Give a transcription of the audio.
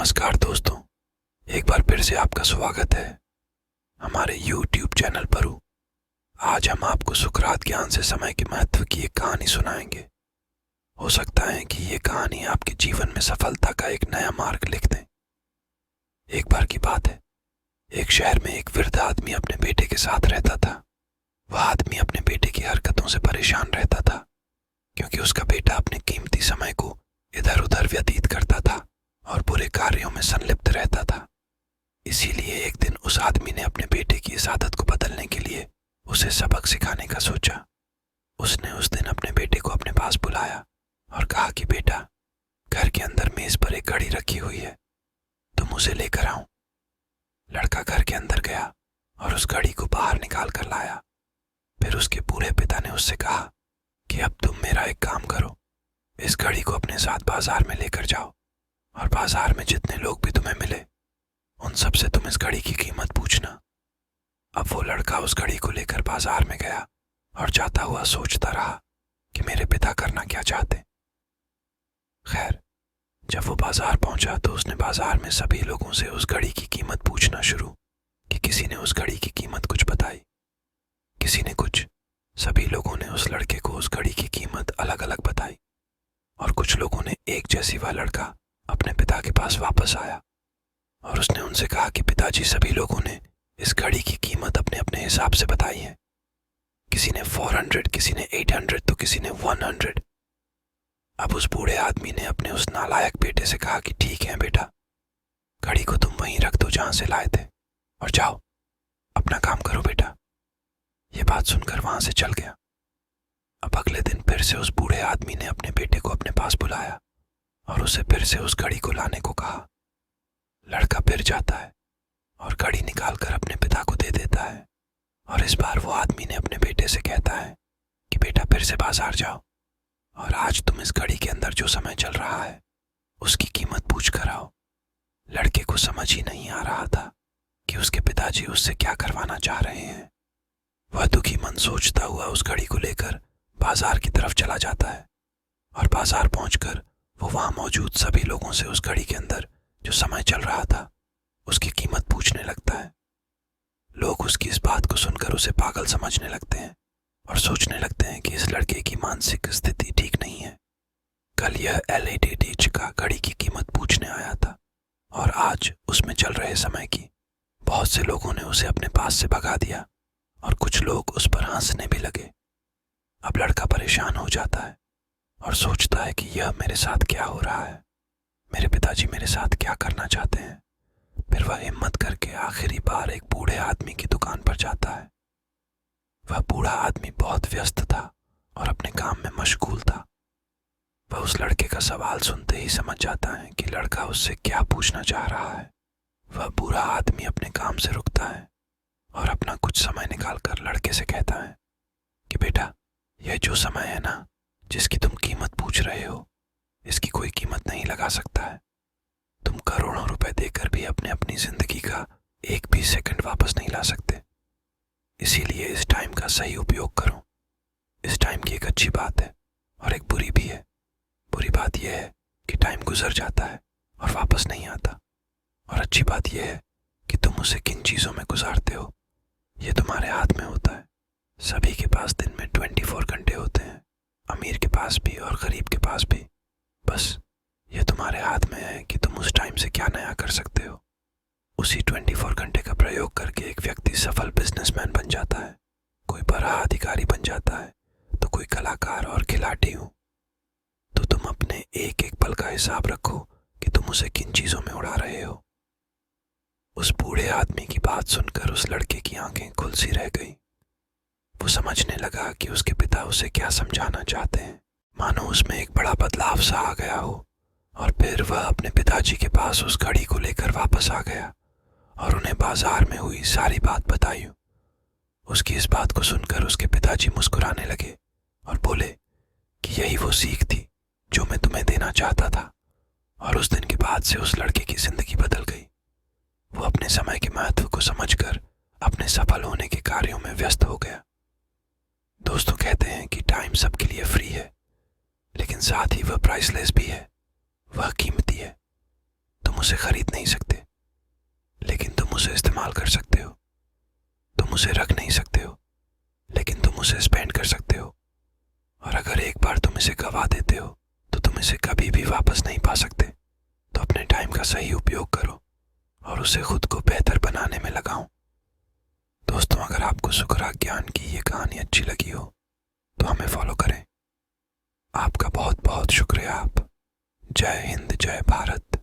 नमस्कार दोस्तों, एक बार फिर से आपका स्वागत है हमारे YouTube चैनल पर। आज हम आपको सुकरात ज्ञान से समय के महत्व की एक कहानी सुनाएंगे। हो सकता है कि ये कहानी आपके जीवन में सफलता का एक नया मार्ग लिख दे। एक बार की बात है, एक शहर में एक वृद्ध आदमी अपने बेटे के साथ रहता था। वह आदमी अपने बेटे की हरकतों से परेशान रहता था, क्योंकि उसका बेटा अपने कीमती समय को इधर उधर व्यतीत करता था और बुरे कार्यों में संलिप्त रहता था। इसीलिए एक दिन उस आदमी ने अपने बेटे की इस आदत को बदलने के लिए उसे सबक सिखाने का सोचा। उसने उस दिन अपने बेटे को अपने पास बुलाया और कहा कि बेटा, घर के अंदर मेज पर एक घड़ी रखी हुई है, तुम उसे लेकर आओ। लड़का घर के अंदर गया और उस घड़ी को बाहर निकाल कर लाया। फिर उसके बूढ़े पिता ने उससे कहा कि अब तुम मेरा एक काम करो, इस घड़ी को अपने साथ बाजार में लेकर जाओ और बाजार में जितने लोग भी तुम्हें मिले उन सब से तुम इस घड़ी की कीमत पूछना। अब वो लड़का उस घड़ी को लेकर बाजार में गया और जाता हुआ सोचता रहा कि मेरे पिता करना क्या चाहते। खैर, जब वो बाजार पहुंचा तो उसने बाजार में सभी लोगों से उस घड़ी की कीमत पूछना शुरू कि किसी ने उस घड़ी की कीमत कुछ बताई, किसी ने कुछ। सभी लोगों ने उस लड़के को उस घड़ी की कीमत अलग अलग बताई और कुछ लोगों ने एक जैसी वह लड़का अपने पिता के पास वापस आया और उसने उनसे कहा कि पिताजी, सभी लोगों ने इस घड़ी की कीमत अपने अपने हिसाब से बताई है। किसी ने 400, किसी ने 800 तो किसी ने 100। अब उस बूढ़े आदमी ने अपने उस नालायक बेटे से कहा कि ठीक है बेटा, घड़ी को तुम वहीं रख दो जहां से लाए थे और जाओ अपना काम करो बेटा। ये बात सुनकर वहां से चल गया। अब अगले दिन फिर से उस बूढ़े आदमी ने अपने बेटे को अपने पास बुलाया और उसे फिर से उस घड़ी को लाने को कहा। लड़का फिर जाता है और घड़ी निकालकर अपने पिता को दे देता है और इस बार वो आदमी ने अपने बेटे से कहता है कि बेटा, फिर से बाजार जाओ और आज तुम इस घड़ी के अंदर जो समय चल रहा है उसकी कीमत पूछ कर आओ। लड़के को समझ ही नहीं आ रहा था कि उसके पिताजी उससे क्या करवाना चाह रहे हैं। वह दुखी मन सोचता हुआ उस घड़ी को लेकर बाजार की तरफ चला जाता है और बाजार पहुंचकर वो वहां मौजूद सभी लोगों से उस घड़ी के अंदर जो समय चल रहा था उसकी कीमत पूछने लगता है। लोग उसकी इस बात को सुनकर उसे पागल समझने लगते हैं और सोचने लगते हैं कि इस लड़के की मानसिक स्थिति ठीक नहीं है। कल यह LED का घड़ी की कीमत पूछने आया था और आज उसमें चल रहे समय की। बहुत से लोगों ने उसे अपने पास से भगा दिया और कुछ लोग उस पर हंसने भी लगे। अब लड़का परेशान हो जाता है और सोचता है कि यह मेरे साथ क्या हो रहा है, मेरे पिताजी मेरे साथ क्या करना चाहते हैं। फिर वह हिम्मत करके आखिरी बार एक बूढ़े आदमी की दुकान पर जाता है। वह बूढ़ा आदमी बहुत व्यस्त था और अपने काम में मशगूल था। वह उस लड़के का सवाल सुनते ही समझ जाता है कि लड़का उससे क्या पूछना चाह रहा है। वह बूढ़ा आदमी अपने काम से रुकता है और अपना कुछ समय निकालकर लड़के से कहता है कि बेटा, यह जो समय है ना, जिसकी तुम कीमत पूछ रहे हो, इसकी कोई कीमत नहीं लगा सकता है। तुम करोड़ों रुपए देकर भी अपनी जिंदगी का एक भी सेकंड वापस नहीं ला सकते। इसीलिए इस टाइम का सही उपयोग करो। इस टाइम की एक अच्छी बात है और एक बुरी भी है। बुरी बात यह है कि टाइम गुजर जाता है और वापस नहीं आता, और अच्छी बात यह है कि तुम उसे किन चीज़ों में गुजारते हो ये तुम्हारे हाथ में होता है। सभी के पास दिन में 24 घंटे होते हैं, अमीर के पास भी और गरीब के पास भी। बस ये तुम्हारे हाथ में है कि तुम उस टाइम से क्या नया कर सकते हो। उसी 24 घंटे का प्रयोग करके एक व्यक्ति सफल बिजनेसमैन बन जाता है, कोई बड़ा अधिकारी बन जाता है, तो कोई कलाकार और खिलाड़ी हो। तो तुम अपने एक एक पल का हिसाब रखो कि तुम उसे किन चीजों में उड़ा रहे हो। उस बूढ़े आदमी की बात सुनकर उस लड़के की आंखें खुल सी रह गई। वो समझने लगा कि उसके पिता उसे क्या समझाना चाहते हैं। मानो उसमें एक बड़ा बदलाव सा आ गया हो। और फिर वह अपने पिताजी के पास उस घड़ी को लेकर वापस आ गया और उन्हें बाजार में हुई सारी बात बताई। उसकी इस बात को सुनकर उसके पिताजी मुस्कुराने लगे और बोले कि यही वो सीख थी जो मैं तुम्हें देना चाहता था। और उस दिन के बाद से उस लड़के की जिंदगी बदल गई। वो अपने समय के महत्व को समझकर अपने सफल होने के कार्यों में व्यस्त हो गया। दोस्तों कहते हैं कि टाइम सबके लिए फ्री है, लेकिन साथ ही वह प्राइसलेस भी है। वह कीमती है। तुम उसे खरीद नहीं सकते, लेकिन तुम उसे इस्तेमाल कर सकते हो। तुम उसे रख नहीं सकते हो, लेकिन तुम उसे स्पेंड कर सकते हो। और अगर एक बार तुम इसे गवा देते हो तो तुम इसे कभी भी वापस नहीं पा सकते। तो अपने टाइम का सही उपयोग करो और उसे खुद को बेहतर बनाने में लगाओ। दोस्तों, अगर आपको सुखराग ज्ञान की ये कहानी अच्छी लगी हो तो हमें फॉलो करें। आपका बहुत बहुत शुक्रिया। आप जय हिंद, जय भारत।